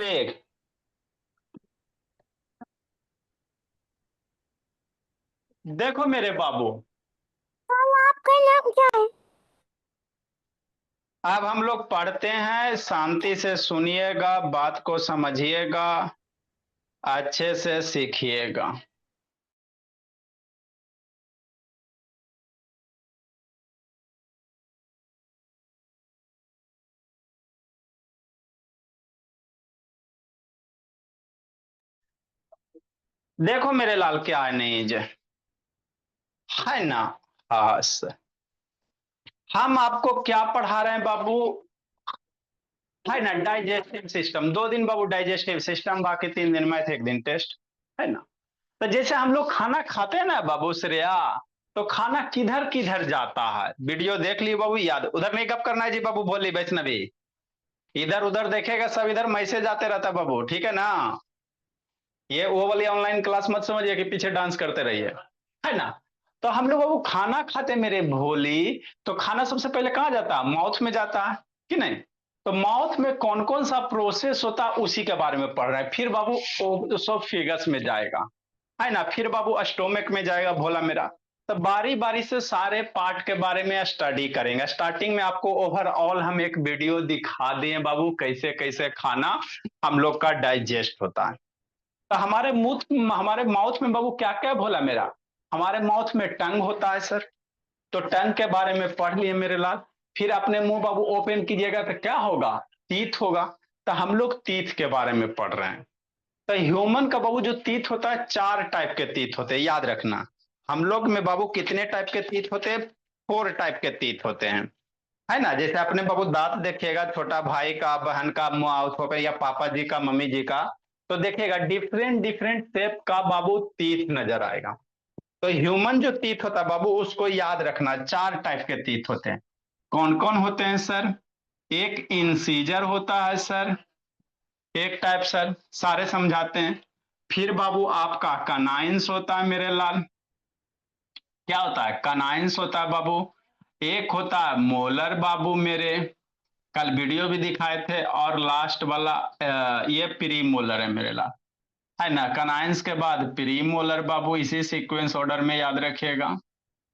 एक। देखो मेरे बाबू, आपका नाम क्या है? अब हम लोग पढ़ते हैं, शांति से सुनिएगा, बात को समझिएगा, अच्छे से सीखिएगा। देखो मेरे लाल, क्या है नहीं जे है ना। हाँ सर, हम आपको क्या पढ़ा रहे हैं बाबू? है ना, डाइजेस्टिव सिस्टम। 2 दिन बाबू डाइजेस्टिव सिस्टम, बाकी 3 दिन मैथ, 1 दिन टेस्ट। है ना। तो जैसे हम लोग खाना खाते हैं ना बाबू श्रेया, तो खाना किधर किधर जाता है, वीडियो देख ली बाबू, याद उधर नहीं कब करना है जी बाबू, बोली वैष्णवी। इधर उधर देखेगा सब, इधर मैसेज आते रहता है बाबू, ठीक है ना। ये वो वाली ऑनलाइन क्लास मत समझिए कि पीछे डांस करते रहिए। है ना। तो हम लोग बाबू खाना खाते मेरे भोली, तो खाना सबसे पहले कहाँ जाता है? माउथ में जाता है कि नहीं। तो माउथ में कौन कौन सा प्रोसेस होता है उसी के बारे में पढ़ रहे हैं। फिर बाबू फिगस में जाएगा, है ना। फिर बाबू स्टोमक में जाएगा भोला मेरा। तो बारी बारी से सारे पार्ट के बारे में स्टडी करेंगे। स्टार्टिंग में आपको ओवरऑल हम एक वीडियो दिखा दें बाबू, कैसे कैसे खाना हम लोग का डाइजेस्ट होता है। तो हमारे माउथ में बाबू क्या क्या भोला मेरा। हमारे माउथ में टंग होता है सर। तो टंग के बारे में पढ़ लिए मेरे लाल। फिर अपने मुंह बाबू ओपन कीजिएगा तो क्या होगा? टीथ होगा। तो हम लोग टीथ के बारे में पढ़ रहे हैं। तो ह्यूमन का बाबू जो तीत होता है, 4 टाइप के तीत होते हैं, याद रखना। हम लोग में बाबू कितने टाइप के तीत होते हैं? 4 टाइप के तीत होते हैं। है ना। जैसे अपने बाबू दांत देखिएगा, छोटा भाई का, बहन का, माउथ हो या पापा जी का, मम्मी जी का, तो देखिएगा डिफरेंट डिफरेंट शेप का बाबू तीत नजर आएगा। तो ह्यूमन जो तीत होता है बाबू, उसको याद रखना, 4 टाइप के तीत होते हैं। कौन कौन होते हैं सर? एक इंसीजर होता है सर, एक टाइप सर, सारे समझाते हैं। फिर बाबू आपका कनाइंस होता है मेरे लाल। क्या होता है? कनाइंस होता है बाबू। एक होता है मोलर बाबू मेरे, कल वीडियो भी दिखाए थे। और लास्ट वाला ये प्री मोलर है मेरे लाल। है ना। कनाइंस के बाद प्री मोलर बाबू, इसी सीक्वेंस ऑर्डर में याद रखिएगा।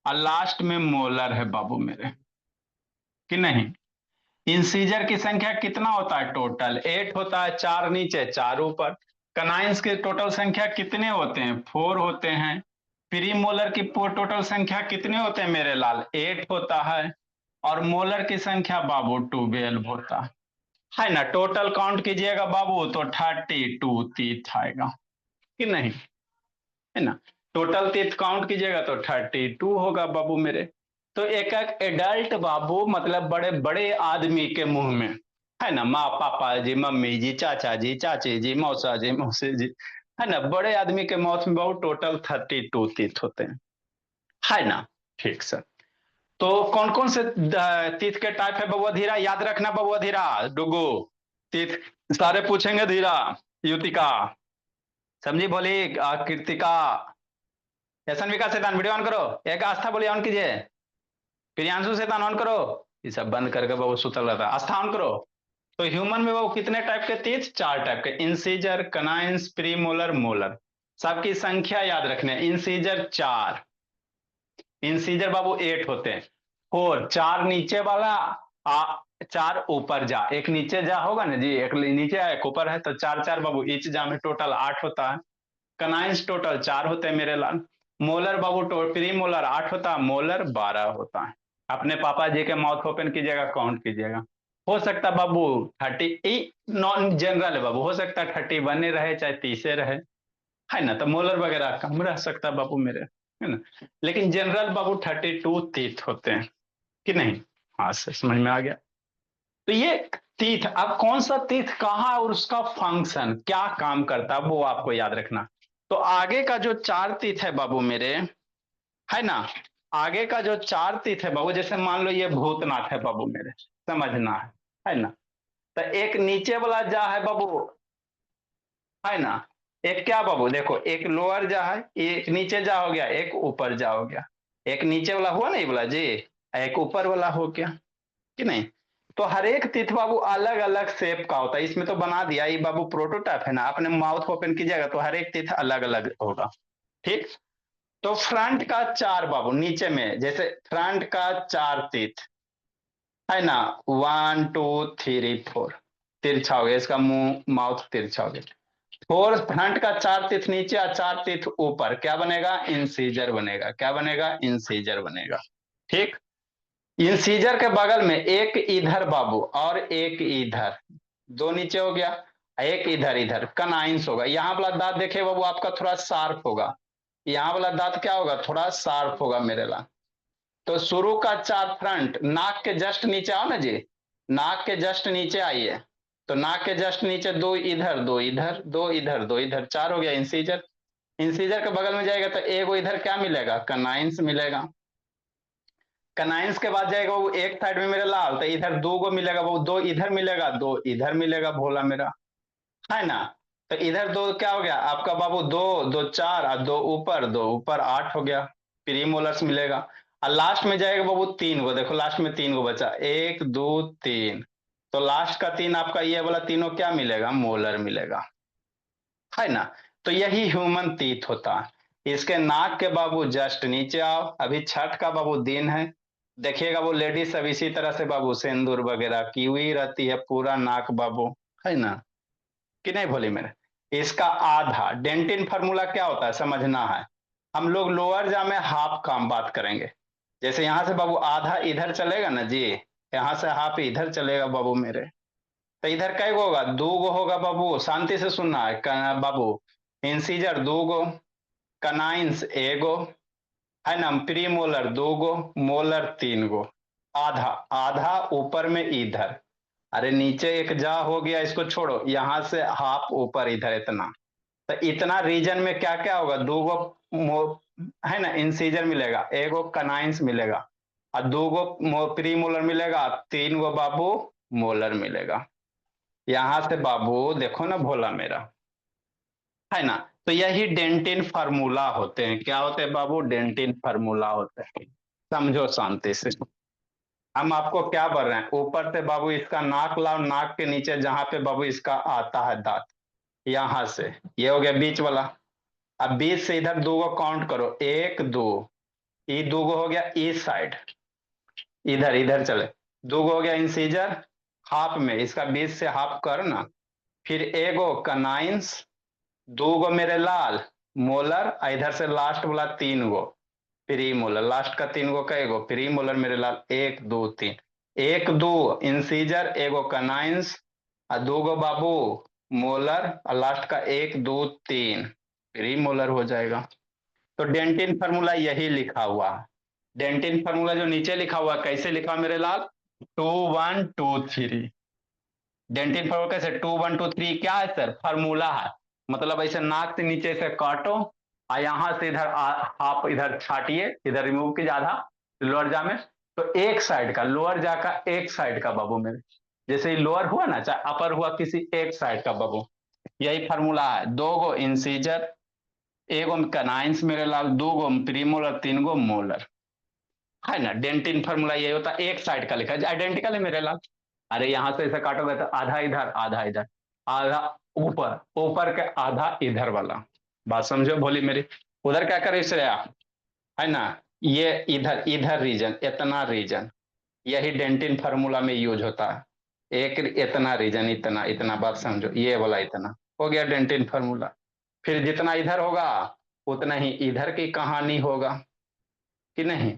और लास्ट में मोलर है बाबू मेरे, कि नहीं। इंसीजर की संख्या कितना होता है? टोटल 8 होता है, 4 नीचे 4 ऊपर। कनाइंस की टोटल संख्या कितने होते हैं? 4 होते हैं। प्री मोलर की टोटल संख्या कितने होते हैं मेरे लाल? 8 होता है। और मोलर की संख्या बाबू 12 होता है ना। टोटल काउंट कीजिएगा बाबू तो 32 तीथ आएगा, कि नहीं। है ना। टोटल तीथ काउंट कीजिएगा तो 32 होगा बाबू मेरे। तो एक एक एडल्ट बाबू, मतलब बड़े बड़े आदमी के मुंह में, है ना, माँ पापा जी, मम्मी जी, चाचा जी, चाची जी, मौसा जी, मौसी जी, है ना, बड़े आदमी के माउथ में बाबू टोटल 32 तीथ होते हैं। है ना। ठीक सर। तो कौन कौन से तीथ के टाइप है बबुआ धीरा, याद रखना बबुआ धीरा, डुगू तीथ। सारे पूछेंगे धीरा। युतिका, समझी बोली, कृतिका, यशन विकास शैतान वीडियो ऑन करो। एक आस्था बोली ऑन कीजिए। प्रियांशु शैतान ऑन करो। ये सब बंद करके बाबू सुतल रहता है। आस्था ऑन करो। तो ह्यूमन में बाबू कितने टाइप के तीत? 4 टाइप के, इंसीजर, कनाइंस, प्रीमोलर, मोलर। सबकी संख्या याद रखने। इंसीजर 4, इंसीजर बाबू 8 होते हैं। 4, 4 नीचे वाला, 4 ऊपर जा, एक नीचे जा होगा ना जी, एक नीचे है एक ऊपर है, तो 4 4 बाबू ईच जा में टोटल 8 होता है। कनाइंस टोटल 4 होते हैं मेरे लाल। मोलर बाबू प्री मोलर 8 होता है, मोलर 12 होता है। अपने पापा जी के माउथ ओपन कीजिएगा, काउंट कीजिएगा। हो सकता है बाबू 30, नॉन जनरल है बाबू, हो सकता है 31 रहे चाहे 30 रहे। है ना। तो मोलर वगैरह कम रह सकता है बाबू मेरे, है ना। लेकिन जनरल बाबू 32 तीथ होते हैं, कि नहीं। हाँ सर, समझ में आ गया। तो ये तीथ, अब कौन सा तीथ कहाँ और उसका फंक्शन क्या काम करता है वो आपको याद रखना। तो आगे का जो 4 तीथ है बाबू मेरे, है ना, आगे का जो 4 तीथ है बाबू, जैसे मान लो ये भूतनाथ है बाबू मेरे, समझना है ना। तो एक नीचे वाला जा है बाबू, है ना। एक क्या बाबू, देखो, एक लोअर जा है, एक नीचे जा हो गया, एक ऊपर जा हो गया। एक नीचे वाला हुआ नहीं बोला जी, एक ऊपर वाला हो गया, कि नहीं। तो हर एक टीथ बाबू अलग अलग शेप का होता है। इसमें तो बना दिया, ये बाबू प्रोटोटाइप है ना, अपने माउथ ओपन कीजिएगा तो हर एक टीथ अलग अलग होगा। ठीक। तो फ्रंट का चार बाबू नीचे में, जैसे फ्रंट का चार टीथ है ना, 1 2 3 4 तिरछा हो गया, इसका मुंह माउथ तिरछा हो गया। फोर फ्रंट का चार टीथ नीचे और चार टीथ ऊपर, क्या बनेगा? इंसीजर बनेगा। क्या बनेगा? इंसीजर बनेगा। ठीक। इंसीजर के बगल में एक इधर बाबू और एक इधर, दो नीचे हो गया, एक इधर, इधर कनाइंस होगा। यहां वाला दांत देखे बाबू आपका थोड़ा शार्प होगा, यहां वाला दांत क्या होगा? थोड़ा शार्प होगा मेरे ला। तो शुरू का चार फ्रंट, नाक के जस्ट नीचे आओ ना जी, नाक के जस्ट नीचे आइए। तो नाक के जस्ट नीचे दो इधर, दो इधर, दो इधर, दो इधर, चार हो गया इंसीजर। इंसीजर के बगल में जाएगा तो एक इधर क्या मिलेगा? कनाइंस मिलेगा। कनाइंस के बाद जाएगा वो एक साइड में मेरे लाल, तो इधर दो गो मिलेगा, वो दो इधर मिलेगा, दो इधर मिलेगा, भोला मेरा, है ना। तो इधर दो क्या हो गया आपका बाबू? दो, दो चार, और दो ऊपर, दो ऊपर, आठ हो गया। प्रीमोलर्स मिलेगा। और लास्ट में जाएगा बाबू तीन गो, देखो लास्ट में तीन गो बचा, एक दो तीन। तो लास्ट का तीन आपका ये वाला तीनों क्या मिलेगा? मोलर मिलेगा, है ना। तो यही ह्यूमन टीथ होता है। इसके नाक के बाबू जस्ट नीचे आओ, अभी छठ का बाबू दिन है, देखिएगा वो लेडीज सब इसी तरह से बाबू सिंदूर वगैरह की हुई रहती है, पूरा नाक बाबू, है ना, कि नहीं भोली मेरे। इसका आधा डेंटिन फार्मूला क्या होता है समझना है। हम लोग लोअर जा में हाफ काम बात करेंगे। जैसे यहां से बाबू आधा इधर चलेगा ना जी, यहां से हाफ इधर चलेगा बाबू मेरे। तो इधर कै गो होगा? दो गो होगा बाबू, शांति से सुनना है बाबू। इंसीजर दो गो, कनाइंस एगो, है ना, प्रीमोलर दो गो, मोलर तीन गो। आधा, आधा ऊपर में इधर, अरे नीचे एक जा हो गया, इसको छोड़ो, यहां से हाफ ऊपर इधर इतना। तो इतना रीजन में क्या क्या होगा? दो गो है ना इंसीजर मिलेगा, एगो कनाइंस मिलेगा, और दो गो प्री मोलर मिलेगा, तीन गो बाबू मोलर मिलेगा। यहां से बाबू देखो ना भोला मेरा, है ना। तो यही डेंटिन फार्मूला होते हैं। क्या होते हैं बाबू? डेंटिन फार्मूला होते हैं। समझो शांति से। हम आपको क्या बोल रहे हैं, ऊपर से बाबू इसका नाक लाओ, नाक के नीचे जहां पे बाबू इसका आता है दांत, यहां से, ये हो गया बीच वाला। अब बीच से इधर दो गो काउंट करो, एक दो, ये दो गो हो गया इस साइड, इधर इधर चले, दो गो हो गया इंसीजर, हाफ में इसका बीच से हाफ करना, फिर एगो कनाइंस, दो गो मेरे लाल मोलर, इधर से लास्ट वाला तीन गो प्री मोलर, लास्ट का तीन गो कई गो प्री मोलर मेरे लाल, एक दो तीन, एक दो इंसीजर, एगो कनाइंस, और दो गो बाबू मोलर, और लास्ट का एक दो तीन प्री मोलर हो जाएगा। तो डेंटिन फार्मूला यही लिखा हुआ है। डेंटिन फार्मूला जो नीचे लिखा हुआ कैसे लिखा मेरे लाल? 2 1 2 3। डेंटिन फार्मूला कैसे? 2 1 2 3 क्या है सर? फार्मूला है। मतलब ऐसे नाक से नीचे से काटो, और यहां से इधर आप इधर छाटिए, इधर रिमूव कीजिए आधा लोअर जा में, तो एक साइड का, लोअर जा का एक साइड का बाबू मेरे, जैसे लोअर हुआ ना चाहे अपर हुआ, किसी एक साइड का बाबू, यही फार्मूला है। दो गो इंसीजर, एगो कनाइंस मेरे लाल, दो गो प्रीमोलर, तीन गो मोलर, है ना। डेंटिन फार्मूला यही होता है, एक साइड का लिखा है, आइडेंटिकल है मेरे लाल। अरे यहां से ऐसे काटोगे तो आधा इधर, आधा इधर, आधा ऊपर, ऊपर के आधा इधर वाला। बात समझो भोली मेरी। उधर क्या करे इसलिए, है ना, ये इधर, इधर रीजन, इतना रीजन, यही डेंटिन फार्मूला में यूज होता है। एक इतना रीजन, इतना इतना, बात समझो, ये वाला इतना हो गया डेंटिन फार्मूला। फिर जितना इधर होगा उतना ही इधर की कहानी होगा, कि नहीं।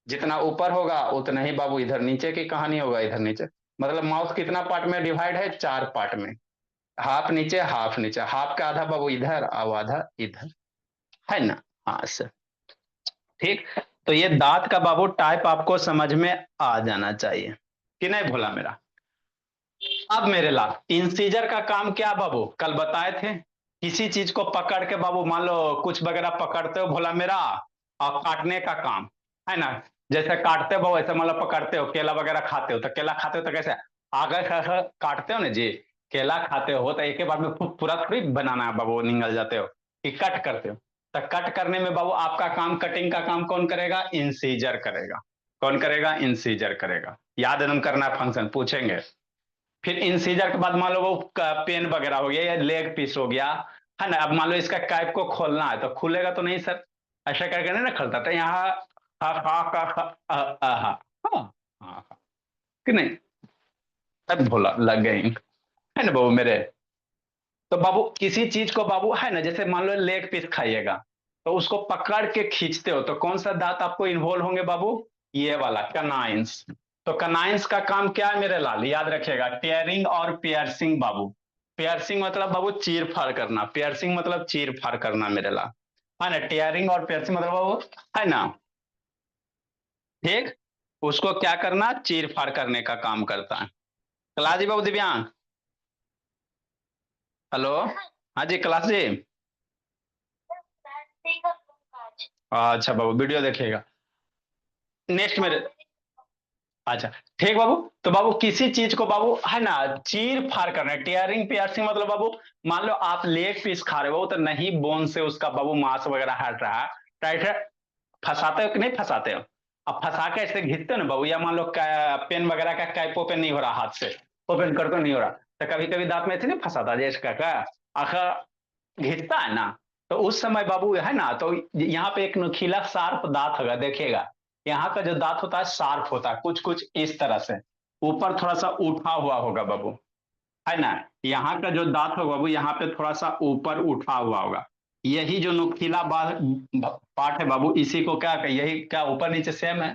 जितना ऊपर होगा उतना ही बाबू इधर नीचे की कहानी होगा, इधर नीचे। मतलब माउथ कितना पार्ट में डिवाइड है? चार पार्ट में, हाफ नीचे, हाफ नीचे, हाफ का आधा बाबू इधर और आधा इधर, है ना। हाँ सर। ठीक। तो ये दांत का बाबू टाइप आपको समझ में आ जाना चाहिए, कि नहीं भोला मेरा। अब मेरे लाल, इंसीजर का काम क्या बाबू? कल बताए थे, किसी चीज को पकड़ के बाबू, मान लो कुछ वगैरह पकड़ते हो भोला मेरा, और काटने का काम, है ना। जैसे काटते हो ऐसे, मान लो पकड़ते हो, केला वगैरह खाते हो, तो केला खाते हो तो कैसे आगे काटते हो ना जी, केला खाते हो तो एक ही बार में पूरा थोड़ी बनाना है बाबू, निगल जाते हो, कि कट करते हो। तो कट करने में बाबू आपका काम, कटिंग का काम कौन करेगा? इंसीजर करेगा। कौन करेगा? इंसीजर करेगा। याद एकदम करना फंक्शन पूछेंगे। फिर इंसीजर के बाद मान लो वो पेन वगैरह हो गया या लेग पीस हो गया, है ना। अब मान लो इसका कैप को खोलना है तो खुलेगा तो नहीं सर, ऐसा करके नहीं ना खुलता। तो यहाँ हा हा का हा हाँ हाँ हाँ, कि नहीं। अब भोला लग गई है ना बाबू मेरे। तो बाबू किसी चीज को बाबू है ना, जैसे मान लो लेग पीस खाइएगा, तो उसको पकड़ के खींचते हो तो कौन सा दांत आपको इन्वॉल्व होंगे बाबू, ये वाला कनाइंस। तो कनाइंस का काम क्या है मेरे लाल, याद रखिएगा, टेयरिंग और पियर्सिंग बाबू। पियर्सिंग मतलब बाबू चीर फाड़ करना, पियर्सिंग मतलब चीर फाड़ करना मेरे लाल, है ना। टेयरिंग और पियर्सिंग मतलब बाबू, है ना, ठीक। उसको क्या करना, चीर फाड़ करने का काम करता है। कलास जी बाबू दिव्यांग, हेलो, हाँ जी कलास जी। अच्छा बाबू वीडियो देखिएगा नेक्स्ट मेरे। अच्छा ठीक बाबू। तो बाबू किसी चीज को बाबू है ना चीर फाड़ करना है, टीयरिंग पियर्सिंग मतलब बाबू, मान लो आप लेग पीस खा रहे हो तो नहीं बोन से उसका बाबू मांस वगैरह हट रहा है, राइट है। फंसाते हो कि नहीं फंसाते हो। अब फंसा के ऐसे घिसते हो ना बाबू, या मान लो पेन वगैरह का कैप ओपन नहीं हो रहा हाथ से, ओपन करते नहीं हो रहा, तो कभी कभी दांत में ऐसे नहीं फंसाता जैसे का आखिर घिसता है ना। तो उस समय बाबू है ना, तो यहाँ पे एक नुकीला शार्प दांत होगा देखिएगा। यहाँ का जो दांत होता है शार्प होता है, कुछ कुछ इस तरह से ऊपर थोड़ा सा उठा हुआ होगा बाबू, है ना। यहाँ का जो दांत होगा बाबू यहाँ पे थोड़ा सा ऊपर उठा हुआ होगा। यही जो नुकीला पार्ट है बाबू, इसी को क्या यही क्या ऊपर नीचे सेम है।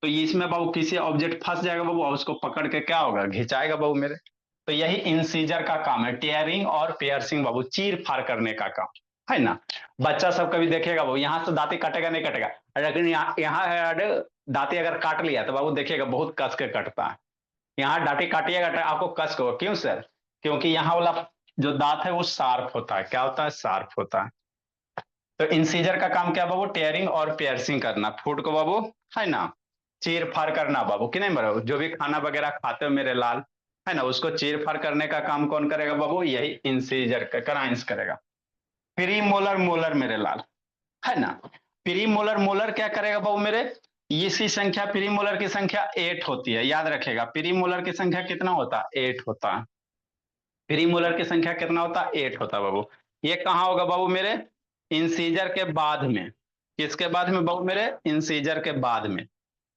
तो इसमें बाबू किसी ऑब्जेक्ट फंस जाएगा बाबू और उसको पकड़ के क्या होगा, घिंचाएगा बाबू मेरे। तो यही इंसीजर का काम है, टेयरिंग और पियर्सिंग बाबू, चीर फाड़ करने का काम, है ना। बच्चा सब कभी देखेगा बाबू, यहाँ से दांती काटेगा नहीं कटेगा, लेकिन यहाँ है दांती अगर काट लिया तो बाबू देखिएगा बहुत कस के कटता है। यहाँ दांती काटिएगा तो आपको कस के होगा, क्यों सर, क्योंकि यहाँ वाला जो दांत है वो शार्प होता है, क्या होता है, शार्प होता है। तो इंसीजर का काम क्या बाबू, टेयरिंग और पियर्सिंग करना, फूड को बाबू, है ना, चीर फाड़ करना बाबू, कि नहीं बाबू, जो भी खाना वगैरह खाते हो मेरे लाल, है ना, उसको चीर फाड़ करने का काम कौन करेगा बाबू, यही इंसीजर का कराइंस करेगा। प्री मोलर मोलर मेरे लाल, है ना। प्री मोलर मोलर क्या करेगा बाबू मेरे, इसी संख्या प्री मोलर की संख्या 8 होती है, याद रखेगा प्री मोलर की संख्या कितना होता है, 8 होता है। प्री मोलर की संख्या कितना होता है, 8 होता है बाबू। ये कहाँ होगा बाबू मेरे, इंसीजर के बाद में, किसके बाद में बाबू मेरे, इंसीजर के बाद में,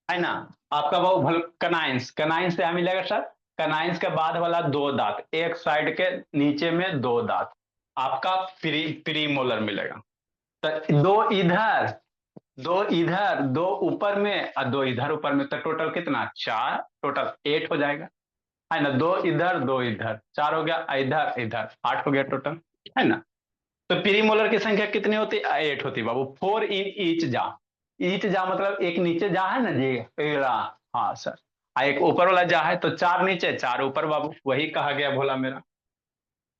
है ना। आपका बाबू कनाइंस, कनाइंस से मिलेगा सर, कनाइंस के बाद वाला दो दांत, एक साइड के नीचे में दो दांत, आपका प्री मोलर मिलेगा। तो दो इधर दो ऊपर में और दो इधर ऊपर में, तो टोटल कितना, चार, टोटल 8 हो जाएगा, है ना। दो इधर चार हो गया, इधर इधर 8 हो गया टोटल, है ना। तो प्रीमोलर की संख्या कितनी होती है, 8 होती है बाबू। 4 इन ईच जा, ईच जा मतलब एक नीचे जा है ना जी, हाँ सर, एक ऊपर वाला जा है, तो चार नीचे चार ऊपर बाबू, वही कहा गया भोला मेरा।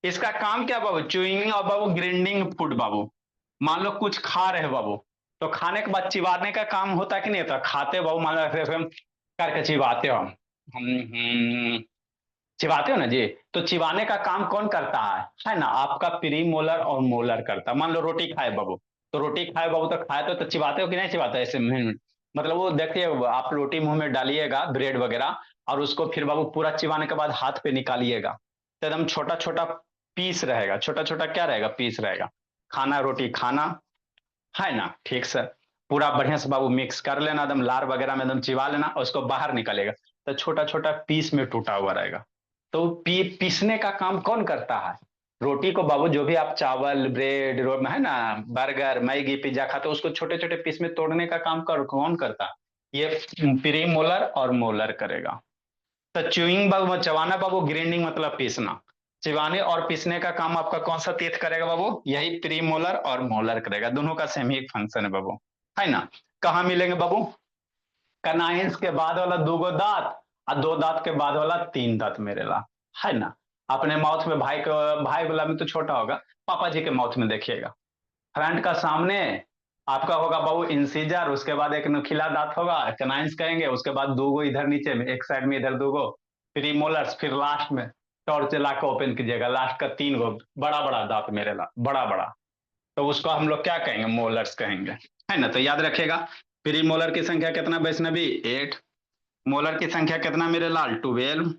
इसका काम क्या बाबू, च्यूइंग और बाबू ग्रिंडिंग फूड बाबू। मान लो कुछ खा रहे हो बाबू, तो खाने के बाद चिबाने का काम होता है कि नहीं होता, खाते हो बाबू, मान लो ऐसे हम करके चिबाते हो, चिबाते हो ना जी। तो चिबाने का काम कौन करता है ना, आपका प्री मोलर और मोलर करता है। मान लो रोटी खाए बाबू, तो रोटी खाए बाबू तो खाए तो चिबाते हो कि नहीं चिबाते हो? ऐसे मतलब वो देखिए, आप रोटी मुंह में डालिएगा ब्रेड वगैरह, और उसको फिर बाबू पूरा चिबाने के बाद हाथ पे निकालिएगा, तो एकदम छोटा छोटा पीस रहेगा, छोटा छोटा क्या रहेगा, पीस रहेगा। खाना रोटी खाना, है ना, ठीक सर। पूरा बढ़िया से बाबू मिक्स कर लेना, एकदम लार वगैरह में एकदम चिबा लेना, और उसको बाहर निकालेगा, तो छोटा छोटा पीस में टूटा हुआ रहेगा। तो पीसने का काम कौन करता है, रोटी को बाबू, जो भी आप चावल ब्रेड है ना, बर्गर मैगी पिज्जा खाते हो, उसको छोटे छोटे पीस में तोड़ने का काम कौन करता है, ये प्री मोलर और मोलर करेगा। तो च्यूइंग बाबू, चबाना बाबू, ग्राइंडिंग मतलब पीसना, चिबाने और पीसने का काम आपका कौन सा तीत करेगा बाबू, यही प्री मोलर और मोलर करेगा, दोनों का सेम ही फंक्शन है बाबू, है ना। कहाँ मिलेंगे बाबू, कनाइंस के बाद वाला दो गो दांत, और दो दांत के बाद वाला तीन दांत मेरे ला, है ना। अपने माउथ में, भाई को, भाई वाला में तो छोटा होगा, पापा जी के माउथ में देखिएगा, फ्रंट का सामने आपका होगा बाबू इंसीजर, उसके बाद एक नुकीला दांत होगा, कैनाइंस कहेंगे, उसके बाद दो गो इधर नीचे में, एक साइड में इधर दो गो प्रीमोलर्स, फिर लास्ट में टॉर्च ला के ओपन कीजिएगा, लास्ट का तीन गो बड़ा बड़ा दांत मेरे ला, बड़ा बड़ा, तो उसको हम लोग क्या कहेंगे, मोलर्स कहेंगे, है ना। तो याद रखेगा प्रीमोलर की संख्या कितना वैष्णवी, 8, मोलर की संख्या कितना मेरे लाल, 12।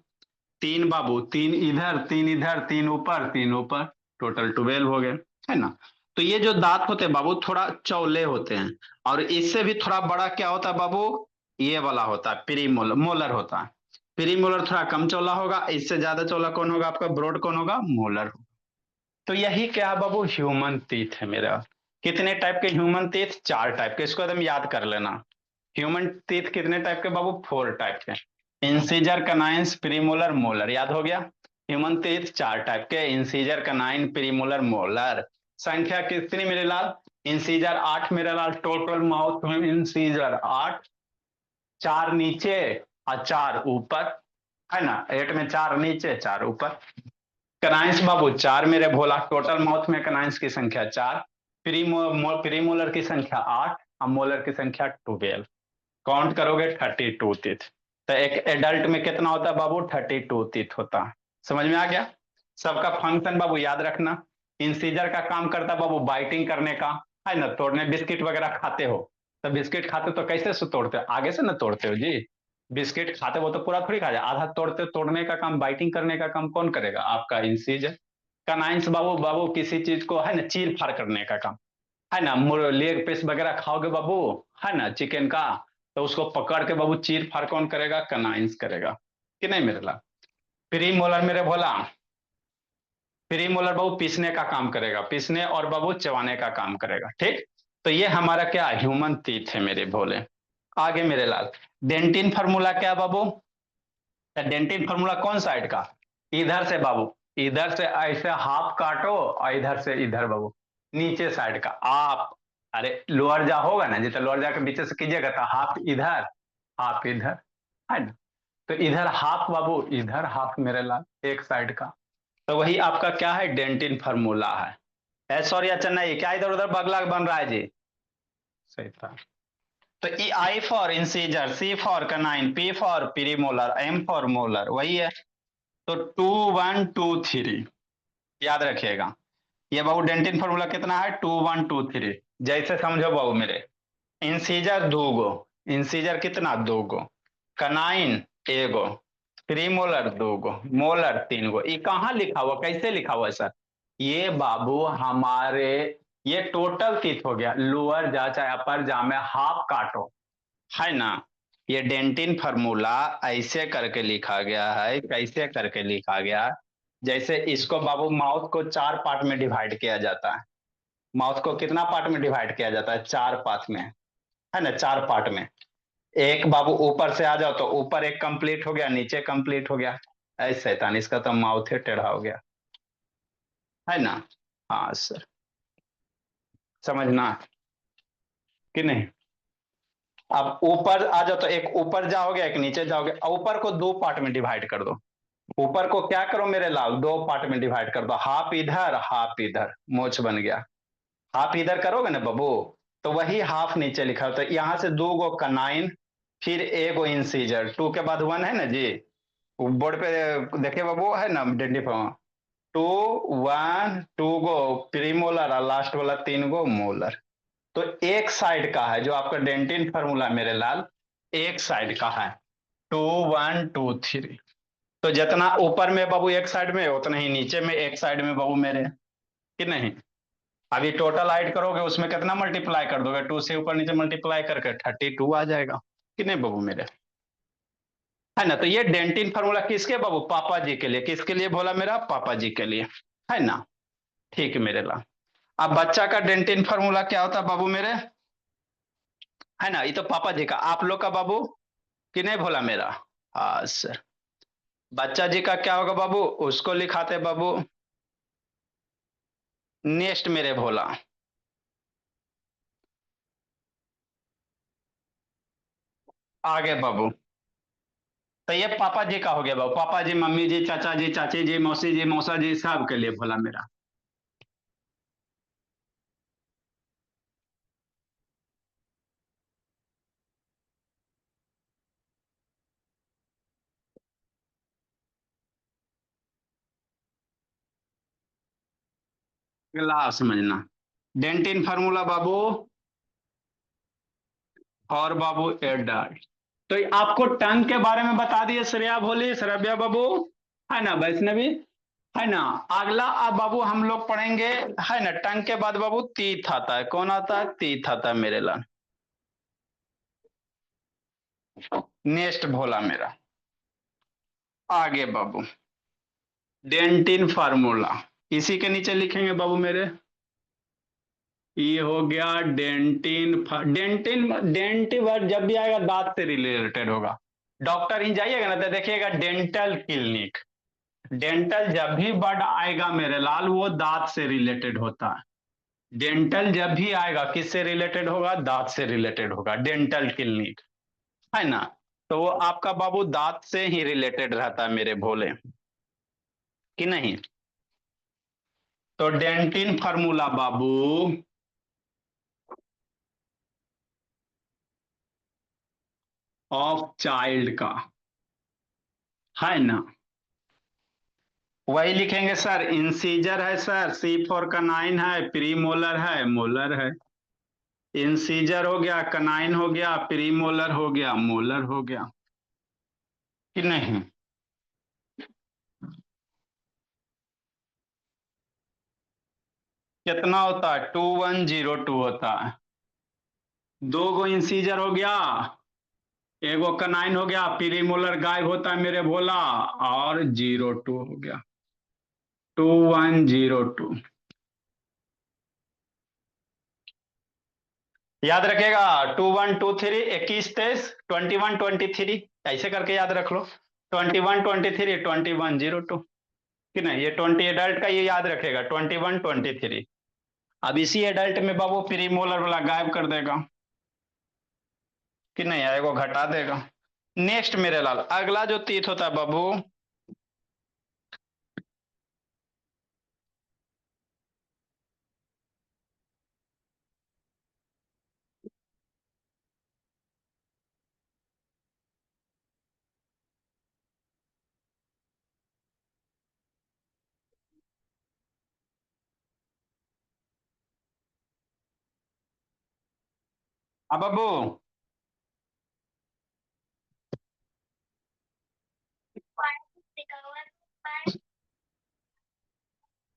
तीन बाबू, तीन इधर तीन इधर, तीन ऊपर तीन ऊपर, टोटल 12 हो गए, है ना। तो ये जो दांत होते हैं बाबू थोड़ा चौले होते हैं, और इससे भी थोड़ा बड़ा क्या होता है बाबू, ये वाला होता है प्री मोलर, मोलर होता है। प्री मोलर थोड़ा कम चौला होगा, इससे ज्यादा चौला कौन होगा आपका, ब्रॉड कौन होगा, मोलर। तो यही क्या है बाबू, ह्यूमन टीथ है मेरा। कितने टाइप के ह्यूमन टीथ, 4 टाइप के, इसको एकदम याद कर लेना। ह्यूमन टीथ कितने टाइप के बाबू, 4 टाइप के। इंसीजर, कनाइंस, प्रीमोलर, मोलर, याद हो गया। ह्यूमन टीथ 4 टाइप के, इंसीजर, कनाइन, प्रीमोलर, मोलर। संख्या कितनी मेरे लाल, इंसीजर 8 मेरे लाल, टोटल माउथ में इंसीजर 8। 4 नीचे और 4 ऊपर, है ना, 8 में 4 नीचे 4 ऊपर। कनाइंस बाबू 4 मेरे भोला, टोटल माउथ में कनाइंस की संख्या 4। प्रीमोलर की संख्या 8 और मोलर की संख्या 12। काउंट करोगे 32 टीथ। तो एक एडल्ट में कितना होता है बाबू, 32 टीथ होता है। समझ में आ गया। सबका फंक्शन बाबू याद रखना। इंसीजर का काम करता है बाबू बाइटिंग करने का, है ना, तोड़ने, बिस्किट वगैरह खाते हो तो बिस्किट खाते तो कैसे से तोड़ते हो, आगे से ना तोड़ते हो जी। बिस्किट खाते हो तो पूरा थोड़ी खा जाए, आधा तोड़ते, तोड़ने का काम, बाइटिंग करने का काम कौन करेगा, आपका इंसीजर। कनाइंस बाबू, बाबू किसी चीज को, है ना, चीर फाड़ करने का काम, है ना, लेग पीस वगैरह खाओगे बाबू, है ना, चिकन का, तो उसको पकड़ के बाबू चीर फाड़ कौन करेगा, कनाइंस करेगा, कि नहीं मेरे ला। प्री मोलर मेरे भोला, प्री मोलर बाबू पीसने का काम करेगा, पीसने और बाबू चबाने का काम करेगा, ठीक। तो ये हमारा क्या, ह्यूमन टीथ है मेरे भोले। आगे मेरे लाल, डेंटिन फार्मूला क्या बाबू, डेंटिन फार्मूला कौन साइड का, इधर से बाबू, इधर से ऐसे हाफ काटो और इधर से इधर बाबू, नीचे साइड का आप, अरे लोअर जा होगा ना, जितना लोअर जा के नीचे से कीजिएगा तो हाफ इधर, हाफ इधर, है ना। तो इधर हाफ बाबू, इधर हाफ मेरे लाल, एक साइड का। तो वही आपका क्या है, डेंटिन फार्मूला है। सॉरी अच्छा नहीं, क्या इधर उधर बगला बन रहा है जी, सही था। तो E I for incisor, C for canine, P for premolar, M for molar, वही है। तो 2 1 2 3, याद रखिएगा। ये बाबू डेंटिन फॉर्मूला कितना है, 2 1 2 3। जैसे समझो बाबू मेरे, इंसीजर 2 गो, इंसीजर कितना, 2 गो। कनाइन एगो, प्रीमोलर 2 गो, मोलर 3 गो। ये कहाँ लिखा हुआ, कैसे लिखा हुआ है सर, ये बाबू हमारे, ये टोटल टीथ हो गया, लोअर जा चाहे अपर जा में हाफ काटो, है ना। ये डेंटिन फार्मूला ऐसे करके लिखा गया है, कैसे करके लिखा गया, जैसे इसको बाबू माउथ को 4 पार्ट में डिवाइड किया जाता है। माउथ को कितना पार्ट में डिवाइड किया जाता है, 4 पार्ट में, है ना, 4 पार्ट में। एक बाबू ऊपर से आ जाओ तो ऊपर एक कंप्लीट हो गया, नीचे कंप्लीट हो गया। ऐसे शैतान, इसका तो माउथ ही टेढ़ा हो गया, है ना। हाँ सर, समझना कि नहीं। अब ऊपर आ जाओ तो एक ऊपर जाओगे एक नीचे जाओगे, ऊपर को 2 पार्ट में डिवाइड कर दो। ऊपर को क्या करो मेरे लाल, 2 पार्ट में डिवाइड कर दो, हाफ इधर हाफ इधर, मोच बन गया। हाफ इधर करोगे ना बाबू, तो वही हाफ नीचे लिखा होता है, यहां से 2 गो कनाइन, फिर एगो इंसीजर, 2 के बाद 1 है ना जी, बोर्ड पे देखे बाबू, है ना डेंडी फॉर्म, 2 1 2 गो प्रीमोलर और लास्ट वाला 3 गो मोलर। तो एक साइड का है जो आपका डेंटिन फार्मूला मेरे लाल, एक साइड का है, 2 1 2 3। तो जितना ऊपर में बाबू एक साइड में, उतना ही नीचे में एक साइड में बाबू मेरे, कि नहीं। अभी टोटल ऐड करोगे उसमें कितना मल्टीप्लाई कर दोगे, 2 से ऊपर नीचे मल्टीप्लाई करके 32 आ जाएगा, कि नहीं बाबू मेरे, है ना। तो ये डेंटिन फार्मूला किसके बाबू, पापा जी के लिए, किसके लिए बोला मेरा, पापा जी के लिए, है ना। ठीक है मेरे ला। अब बच्चा का डेंटिन फार्मूला क्या होता है बाबू मेरे, है ना, ये तो पापा जी का, आप लोग का बाबू, कि नहीं भोला मेरा। हाँ सर। बच्चा जी का क्या होगा बाबू, उसको लिखाते बाबू नेक्स्ट मेरे भोला। आगे बाबू, तो ये पापा जी का हो गया बाबू, पापा जी, मम्मी जी, चाचा जी, चाची जी, मौसी जी, मौसा जी, सब के लिए भोला मेरा। अगला आप समझना, डेंटिन फार्मूला बाबू, और बाबू एडल्ट, तो आपको टंग के बारे में बता दिए श्रेया भोली, श्रव्या बाबू, है ना, वैष्णवी, है ना। अगला अब बाबू हम लोग पढ़ेंगे, है ना, टंग के बाद बाबू तीत आता है। कौन आता है? तीत आता है मेरे लाल। नेक्स्ट भोला मेरा। आगे बाबू डेंटिन फार्मूला, इसी के नीचे लिखेंगे बाबू मेरे। ये हो गया डेंटिन। डेंटिन, डेंटिव वर्ड जब भी आएगा दांत से रिलेटेड होगा। डॉक्टर ही जाइएगा ना तो देखिएगा डेंटल क्लिनिक। डेंटल जब भी वर्ड आएगा मेरे लाल वो दांत से रिलेटेड होता है। डेंटल जब भी आएगा किससे रिलेटेड होगा? दांत से रिलेटेड होगा। डेंटल क्लिनिक, है ना। तो वो आपका बाबू दांत से ही रिलेटेड रहता है मेरे भोले, कि नहीं। तो डेंटिन फार्मूला बाबू ऑफ चाइल्ड का, है ना। वही लिखेंगे सर। इंसीजर है सर, सी फॉर कनाइन है, प्री मोलर है, मोलर है। इंसीजर हो गया, कनाइन हो गया, प्री मोलर हो गया, मोलर हो गया, कि नहीं। कितना होता है? 2102 होता है। दो गो इंसीजर हो गया, एगो कनाइन हो गया, प्री मोलर गायब होता है मेरे भोला, और 02 हो गया, 2102। याद रखेगा। 2123, 21 23, 21 23, ऐसे करके याद रख लो। 21 23, 2102, कि नहीं। ये 20 एडल्ट का ये याद रखेगा, 21 23। अब इसी एडल्ट में बाबू प्री मोलर वाला गायब कर देगा, कि नहीं, आएगा घटा देगा। नेक्स्ट मेरे लाल, अगला जो तीत होता है बाबू, अब बाबू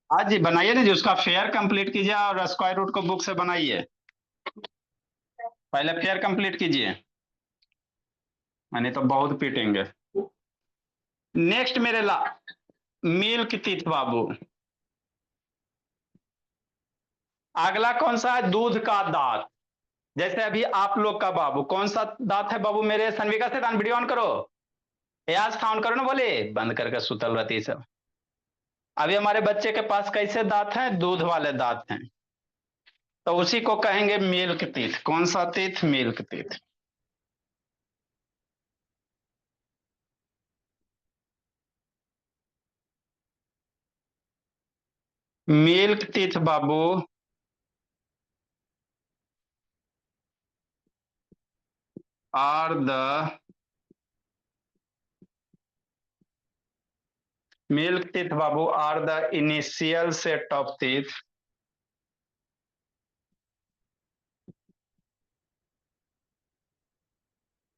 आज जी बनाइए ना जी, उसका फेयर कंप्लीट कीजिए और स्क्वायर रूट को बुक से बनाइए। पहले फेयर कंप्लीट कीजिए, यानी तो बहुत पीटेंगे। नेक्स्ट मेरे ला मिल्क टीथ बाबू। अगला कौन सा है? दूध का दांत। जैसे अभी आप लोग का बाबू कौन सा दांत है बाबू मेरे? सनविका से वीडियो ऑन करो, याज ऑन करो ना, बोले बंद करके सुतल रहती सब। अभी हमारे बच्चे के पास कैसे दांत हैं? दूध वाले दांत हैं। तो उसी को कहेंगे मिल्क टीथ। कौन सा teeth? Milk teeth. Milk teeth बाबू आर द मिल्क टीथ बाबू are the initial set of teeth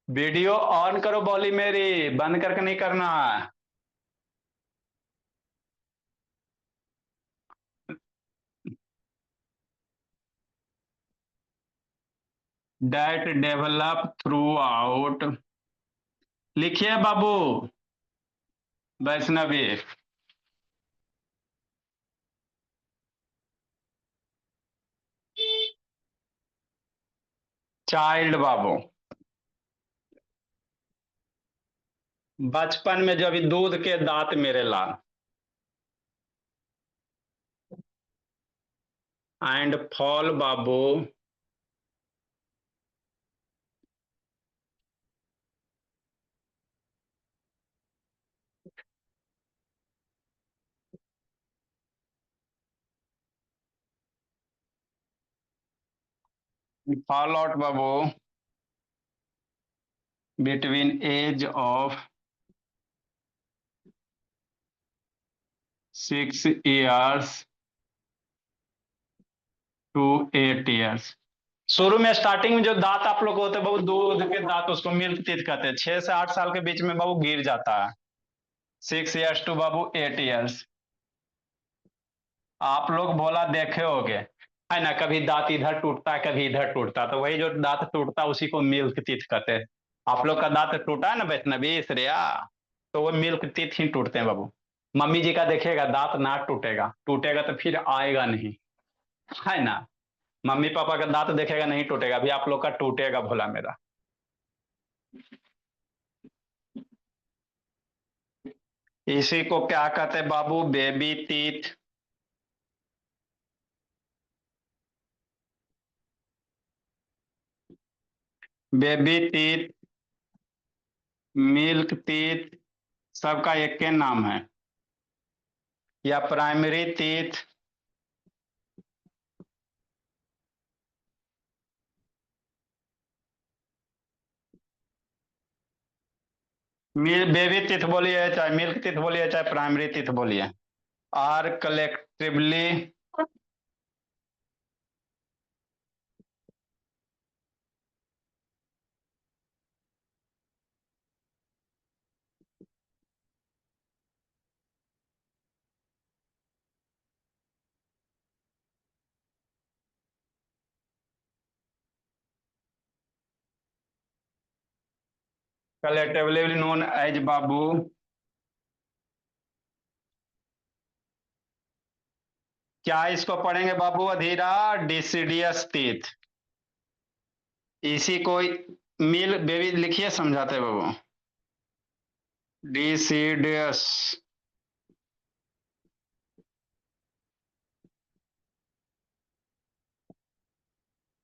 video on करो बोली मेरी, बंद करके नहीं करना है। डेट डेवलप थ्रू आउट, लिखिए बाबू वैष्णवी। चाइल्ड बाबू, बचपन में जो अभी दूध के दांत मेरे लाल। एंड फॉल बाबू फॉल आउट बाबू between age of 6 years to 8 years। शुरू में स्टार्टिंग में जो दांत आप लोग को होते हैं बाबू, दूध के दांत, उसको मिल्क टीथ कहते हैं। 6 से 8 साल के बीच में बाबू गिर जाता है। 6 years to बाबू 8 years। आप लोग भोला देखे होगे, है ना, कभी दांत इधर टूटता है कभी इधर टूटता है, तो वही जो दांत टूटता है उसी को मिल्क टीथ कहते हैं। आप लोग का दांत टूटा है ना वैष्णवी श्रेया, तो वो मिल्क टीथ ही टूटते हैं बाबू। मम्मी जी का देखिएगा दांत ना टूटेगा, टूटेगा तो फिर आएगा नहीं, है ना। मम्मी पापा का दांत देखेगा नहीं टूटेगा, अभी आप लोग का टूटेगा भोला मेरा। इसी को क्या कहते हैं बाबू, baby teeth. Baby teeth, milk teeth, सबका एक के नाम है, या प्राइमरी टीथ। बेबी टीथ बोलिए चाहे मिल्क टीथ बोलिए चाहे प्राइमरी टीथ बोलिए, or collectively collectively known as बाबू, क्या इसको पढ़ेंगे बाबू अधीरा, डिसिडियस टीथ। इसी को मिल बेबी लिखिए समझाते बाबू, डिसिडियस,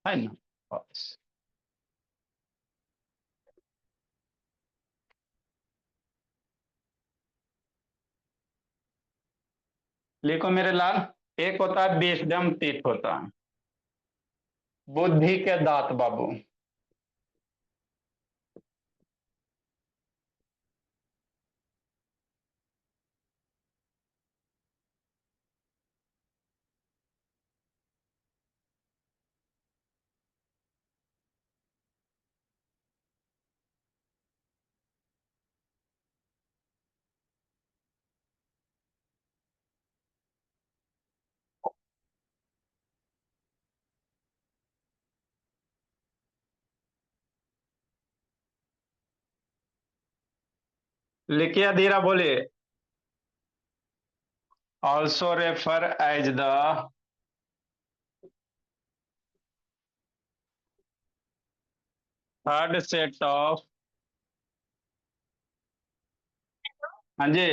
है ना। बस। लिखो मेरे लाल, एक होता है विजडम टीथ होता है, बुद्धि के दांत बाबू। लिखिए अधीरा बोलिए, also refer as the, third set of, हाँ जी,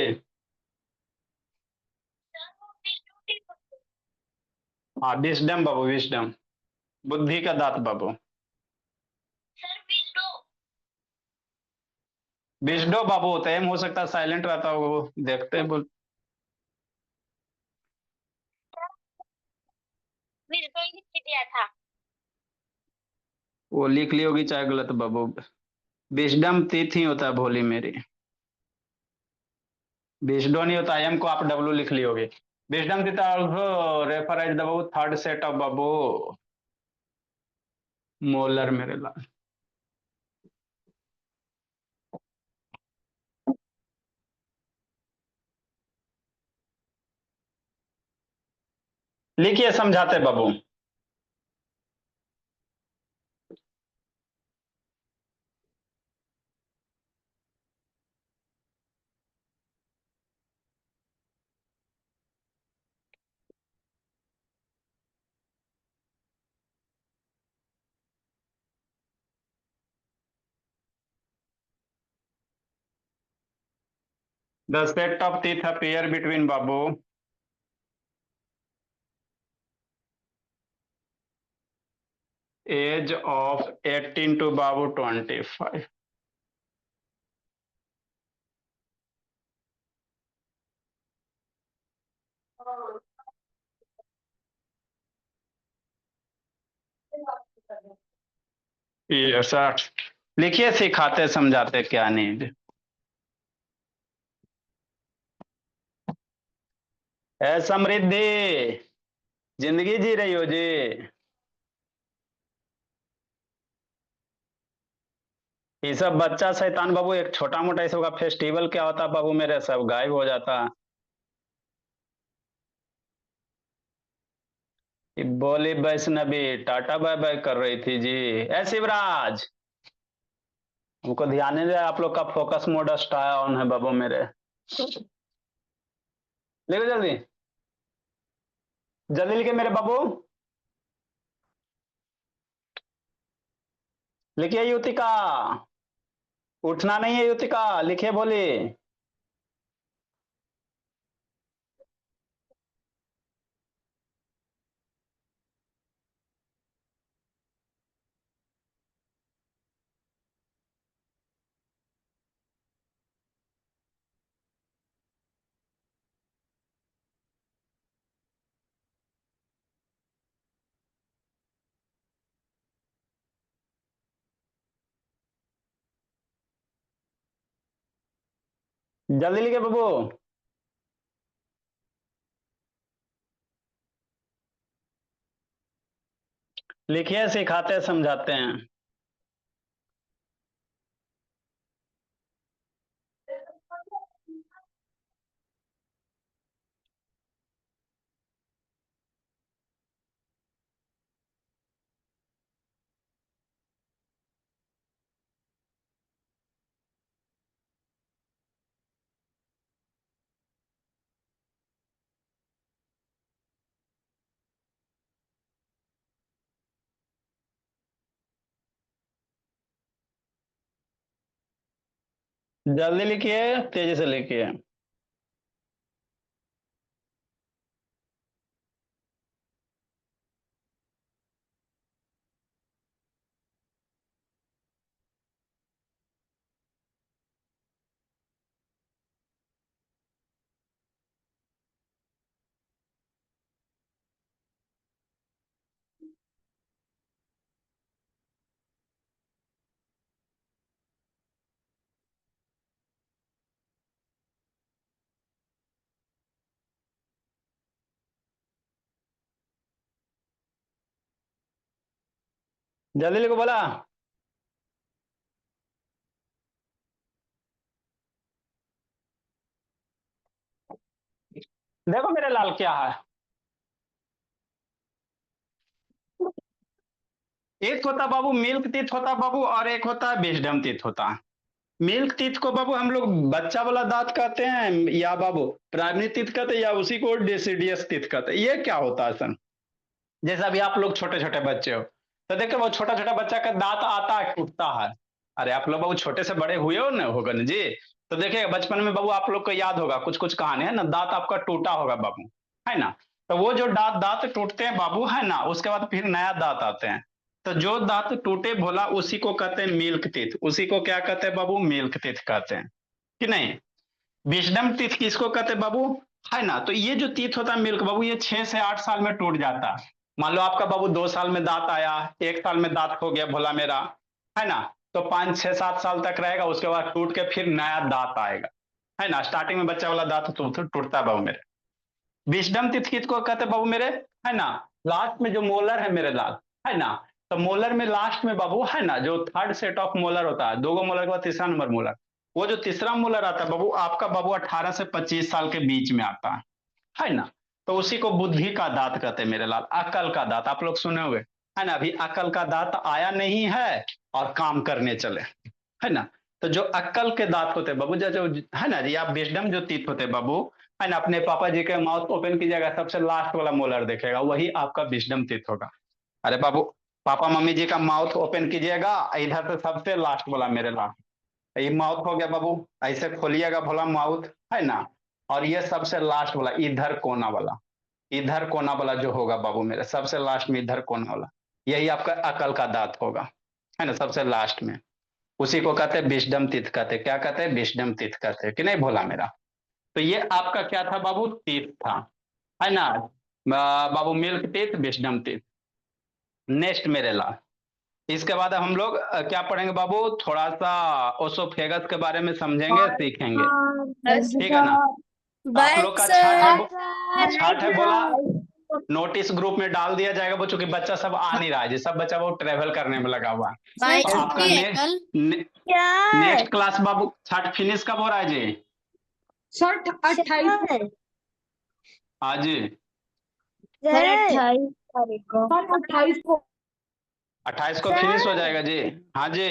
हाँ विजडम बाबू, विजडम, बुद्धि का दांत बाबू। विजडो बाबू होता है, हो सकता है साइलेंट रहता हो वो, देखते हैं बोल। दिया था। वो लिख ली होगी चाहे गलत बाबू, विजडम तीत ही होता है भोली मेरी, विजडो नहीं होता, एम को आप डब्ल्यू लिख ली होगी। Wisdom teeth also refer as the बाबू, थर्ड सेट ऑफ बाबू मोलर मेरे लाल। लिखिए समझाते बाबू, the set of teeth appear between बाबू एज ऑफ 18 टू बाबू 25। ये 60। लिखिए सिखाते समझाते क्या नीड है, समृद्धि जिंदगी जी रही हो जी। ये सब बच्चा शैतान बाबू, एक छोटा मोटा इस का फेस्टिवल क्या होता बाबू मेरे, सब गायब हो जाता। ये बोली वैष्णवी टाटा बाय बाय कर रही थी जी। ए शिवराज, हमको ध्यान नहीं दे, आप लोग का फोकस मोड ऑन है बाबू मेरे। लिखो जल्दी, जल्दी लिखे मेरे बाबू। लिखिए युतिका, उठना नहीं है युतिका, लिखिए बोली। जल्दी लिखे बाबू। लिखिए, सिखाते समझाते हैं। जल्दी लिखिए, तेजी से लिखिए। जल्दी लिखो बोला। देखो मेरे लाल क्या है, एक होता बाबू मिल्क टीथ होता बाबू, और एक होता है विजडम टीथ होता है। मिल्क टीथ को बाबू हम लोग बच्चा वाला दांत कहते हैं, या बाबू प्राइमरी टीथ कहते हैं, या उसी को डेसिडियस टीथ कहते हैं। ये क्या होता है सर? जैसे अभी आप लोग छोटे छोटे बच्चे हो, तो देखो वो छोटा छोटा बच्चा का दांत आता है, टूटता है। अरे आप लोग बाबू छोटे से बड़े हुए हो ना, होगा ना जी। तो देखिए बचपन में बाबू आप लोग को याद होगा, कुछ कुछ कहानी है ना, दांत आपका टूटा होगा बाबू, है ना। तो वो जो दांत दांत टूटते हैं बाबू, है ना, उसके बाद फिर नया दांत आते हैं। तो जो दांत टूटे भोला, उसी को कहते हैं मिल्क टीथ। उसी को क्या कहते हैं बाबू? मिल्क टीथ कहते हैं, कि नहीं। विजडम टीथ किसको कहते हैं बाबू? है ना। तो ये जो टीथ होता है मिल्क बाबू, ये 6 से 8 साल में टूट जाता है। मान लो आपका बाबू 2 साल में दांत आया, 1 साल में दांत हो गया भोला मेरा, है ना। तो 5 6 7 साल तक रहेगा, उसके बाद टूट के फिर नया दांत आएगा, है ना। स्टार्टिंग में बच्चा वाला दांत टूटता है बाबू मेरे। विजडम टीथ किसको कहते हैं बाबू मेरे? है ना। लास्ट में जो मोलर है मेरे लाल, है ना। तो मोलर में लास्ट में बाबू, है ना, जो थर्ड सेट ऑफ मोलर होता है, 2 मोलर के बाद तीसरा नंबर मोलर, वो जो तीसरा मोलर आता है बाबू, आपका बाबू 18 से 25 साल के बीच में आता है ना। तो उसी को बुद्धि का दांत कहते हैं मेरे लाल, अकल का दांत आप लोग सुने हुए, है ना। अभी अकल का दांत आया नहीं है और काम करने चले, है ना। तो जो अक्कल के दांत होते हैं बाबू, जो है ना जी, आप विजडम जो टीथ होते हैं बाबू, है ना, अपने पापा जी के माउथ ओपन कीजिएगा, सबसे लास्ट वाला मोलर देखेगा, वही आपका विजडम टीथ होगा। अरे बाबू, पापा मम्मी जी का माउथ ओपन कीजिएगा, इधर से सबसे लास्ट वाला मेरे लास्ट, ये माउथ हो गया बाबू। ऐसे खोलिएगा भोला माउथ, है ना। और ये सबसे लास्ट वाला इधर कोना वाला, इधर कोना वाला जो होगा बाबू मेरे, सबसे लास्ट में इधर कोना वाला, यही आपका अकल का दांत होगा, है ना, सबसे लास्ट में। उसी को कहते हैं विजडम टीथ कहते हैं। क्या कहते हैं? विजडम टीथ कहते हैं, कि नहीं भोला मेरा। तो ये आपका क्या था बाबू? टीथ था, है ना। बाबू milk teeth, wisdom teeth. Next मेरे लाल, इसके बाद हम लोग क्या पढ़ेंगे बाबू? थोड़ा सा ओसोफेगस के बारे में समझेंगे, सीखेंगे, बस ठीक है ना। तो आप लोग का छठ है, सर। छठ है बोला, नोटिस ग्रुप में डाल दिया जाएगा वो, चूंकि बच्चा सब आ नहीं रहा है जी, सब बच्चा वो ट्रेवल करने में लगा हुआ है। भाई तो आपका छुट्टी है कल। क्या है? नेक्स्ट क्लास बाबू छठ फिनिश कब हो रहा है जी? सर 28 हाँ जी, सर 28 तारीख को। सर 28 को 28 को सर। फिनिश हो जाएगा जी। हाँ जी,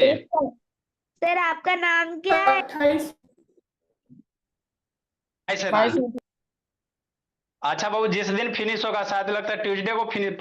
सर आपका नाम क्या है? 28 ऐसे ना। अच्छा बाबू, जिस दिन फिनिश होगा शायद लगता है ट्यूसडे को फिनिश